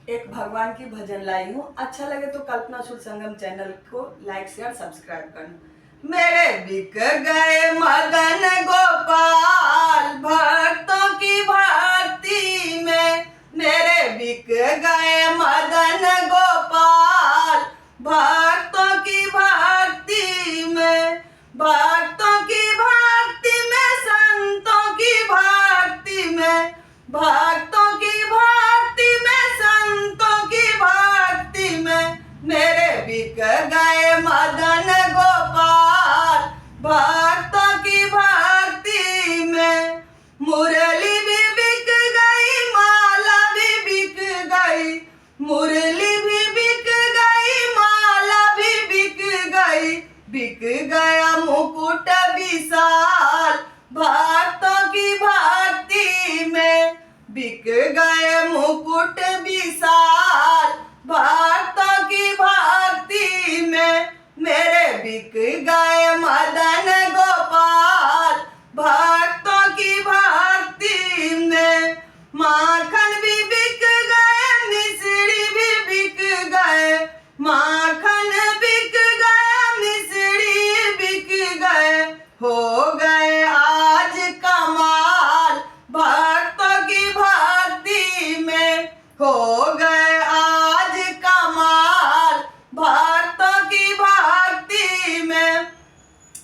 एक भगवान की भजन लाई हूँ। अच्छा लगे तो कल्पना सुर संगम चैनल को लाइक शेयर सब्सक्राइब करना। मेरे बिक गए मदन गोपाल भक्तों की भक्ति में, मेरे बिक गए मदन गोपाल भक्तों की भक्ति में, भक्तों की भक्ति में, संतों की भक्ति में, भक्तों की भक्ति में, संतों की भक्ति में, मेरे बिक गए मदन गोपाल भक्तों की भक्ति में। मुरली भी बिक गई, माला भी बिक गई, मुरली भी बिक गई, माला भी बिक गई, बिक गया मुकुट विशाल भक्तों की भक्ति में, बिक गए मुकुट विशाल भक्तों की भक्ति में, मेरे बिक गए मदन गोपाल भक्तों की भक्ति में। माखन भी बिक गए, मिश्री भी बिक गए, माखन बिक गया, मिश्री बिक गए, हो गए आज कमाल भक्तों की भक्ति में, हो गए आज कमाल भक्तों की भक्ति में,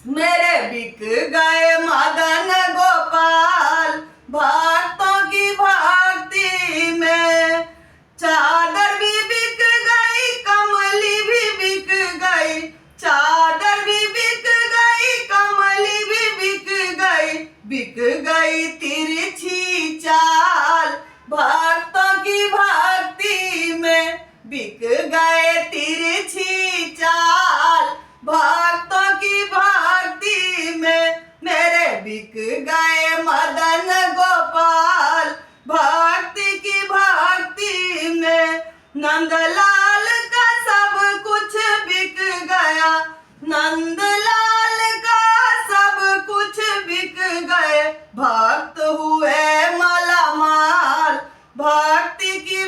मेरे बिक गए मदन गोपाल भक्तों की भक्ति में। चादर भी बिक गई, कमली भी बिक गई, चादर भी बिक गई, कमली भी बिक गई, बिक गई तिरछी चाल भक्तों की भक्ति में, बिक गए तिरछी चाल भक्तों की भक्ति में, मेरे बिक गए मदन गोपाल भक्ति की भक्ति में। नंदलाल का सब कुछ बिक गया, नंदलाल का सब कुछ बिक गए, भक्त हुए मालामाल भक्ति की